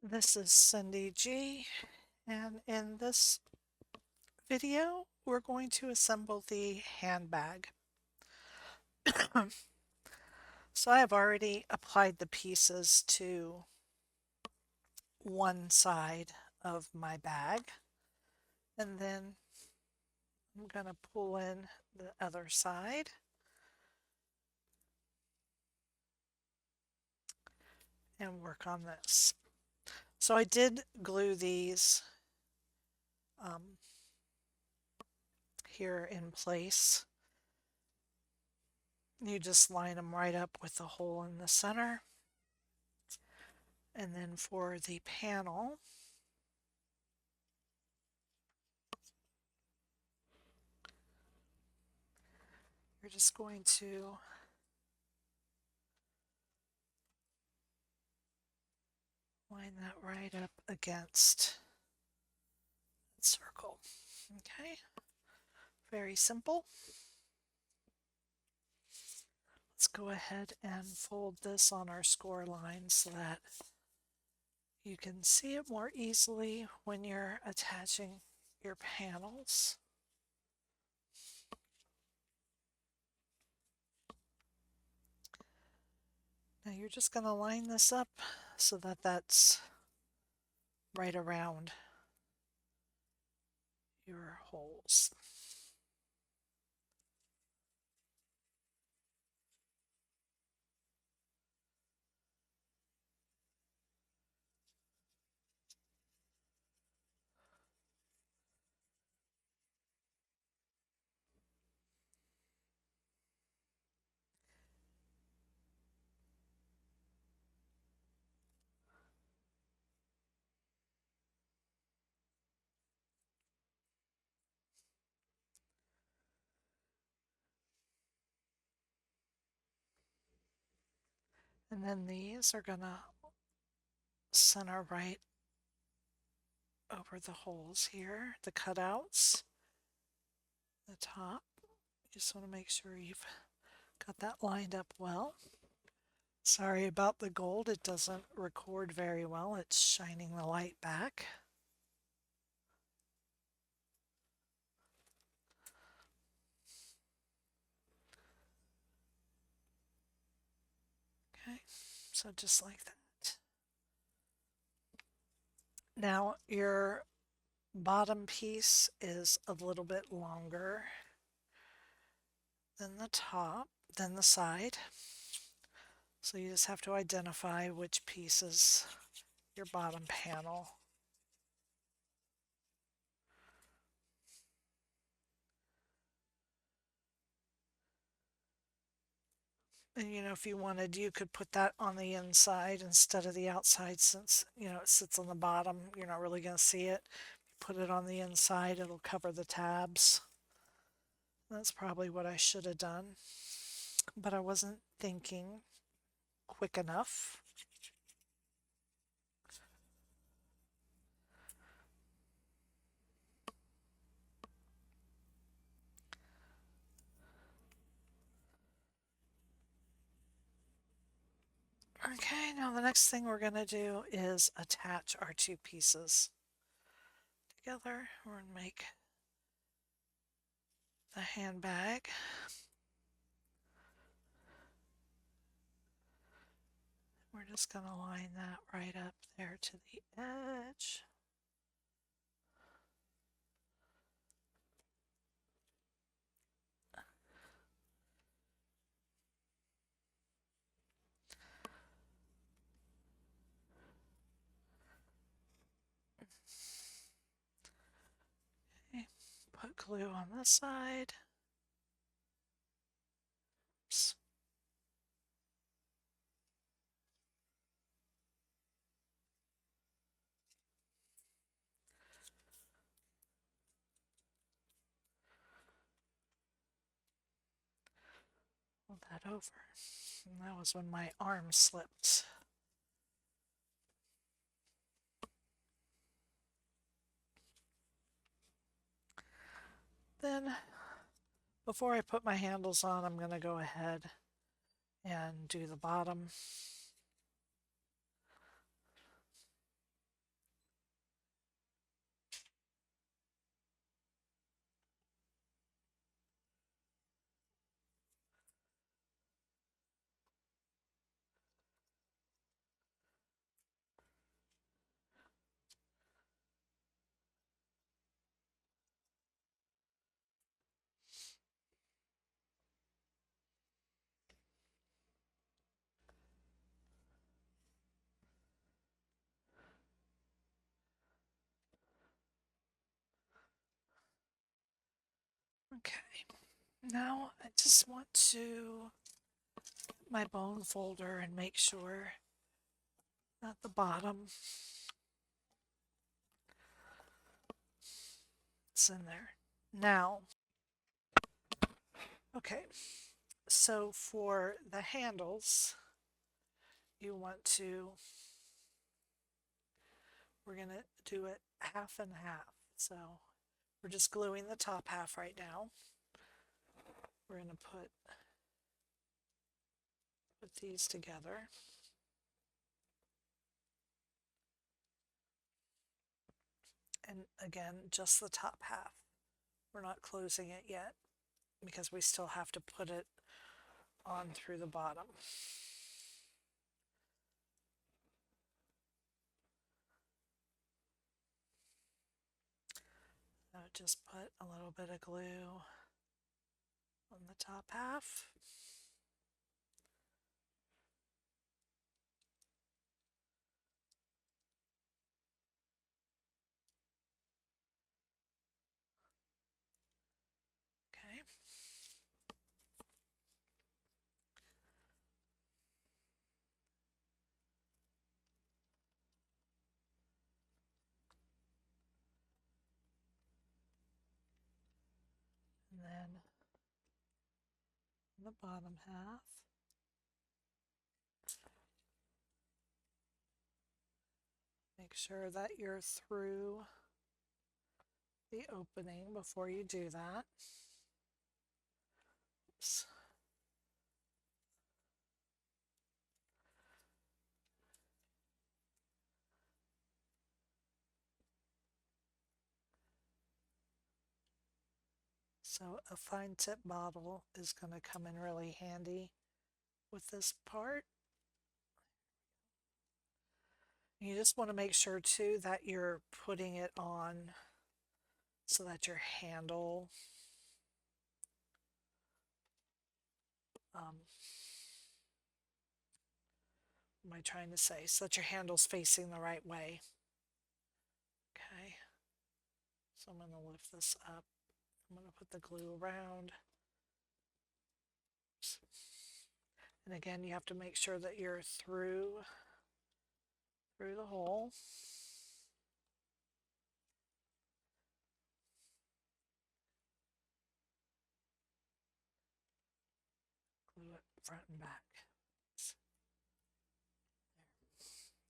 This is Cyndy G, and in this video, we're going to assemble the handbag. So I have already applied the pieces to one side of my bag, and then I'm going to pull in the other side. And work on this. So I did glue these here in place. You just line them right up with the hole in the center. And then for the panel, you're just going to line that right up against the circle. Okay, very simple. Let's go ahead and fold this on our score line so that you can see it more easily when you're attaching your panels. Now you're just going to line this up so that that's right around your holes. And then these are going to center right over the holes here, the cutouts, the top. You just want to make sure you've got that lined up well. Sorry about the gold, it doesn't record very well. It's shining the light back. Okay, so just like that. Now your bottom piece is a little bit longer than the top, than the side. So you just have to identify which piece is your bottom panel. And if you wanted, you could put that on the inside instead of the outside, since it sits on the bottom. You're not really going to see it. Put it on the inside, it'll cover the tabs. That's probably what I should have done, but I wasn't thinking quick enough. Okay, now the next thing we're going to do is attach our two pieces together. We're going to make the handbag. We're just going to line that right up there to the edge. Okay, put glue on this side. Oops. Hold that over. And that was when my arm slipped. Then, before I put my handles on, I'm going to go ahead and do the bottom. Okay, now I just want to my bone folder and make sure that the bottom is in there. Now, okay, so for the handles, you want to, we're going to do it half and half. So we're just gluing the top half right now. We're going to put these together. And again, just the top half. We're not closing it yet because we still have to put it on through the bottom. So just put a little bit of glue on the top half. Okay. And then the bottom half. Make sure that you're through the opening before you do that. Oops. So a fine tip bottle is going to come in really handy with this part. You just want to make sure too that you're putting it on so that your handle what am I trying to say? So that your handle's facing the right way. Okay. So I'm going to lift this up. I'm going to put the glue around. Oops. And again, you have to make sure that you're through the hole. Glue it front and back.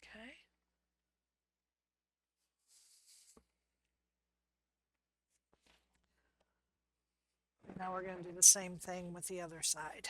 Okay. Now we're going to do the same thing with the other side.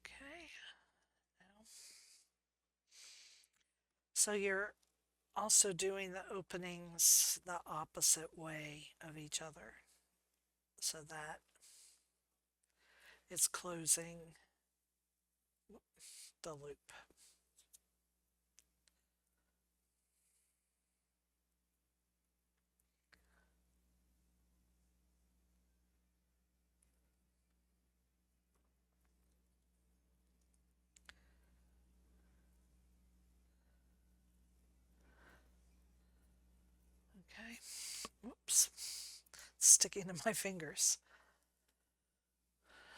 Okay. Now, so you're also doing the openings the opposite way of each other so that it's closing the loop. Okay. Whoops. It's sticking to my fingers.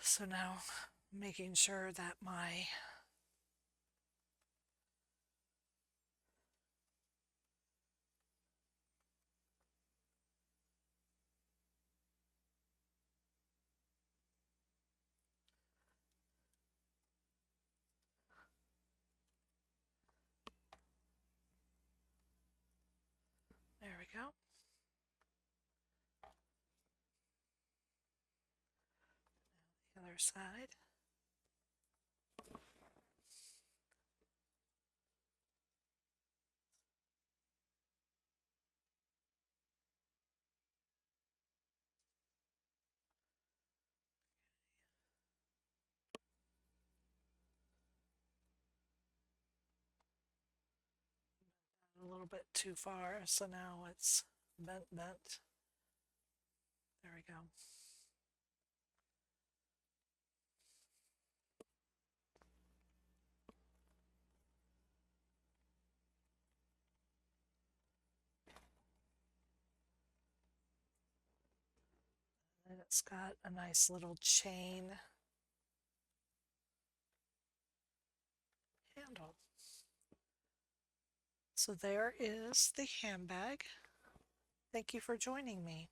So now making sure that my there we go. The other side. a little bit too far, so now it's bent. There we go. And it's got a nice little chain handle. So there is the handbag. Thank you for joining me.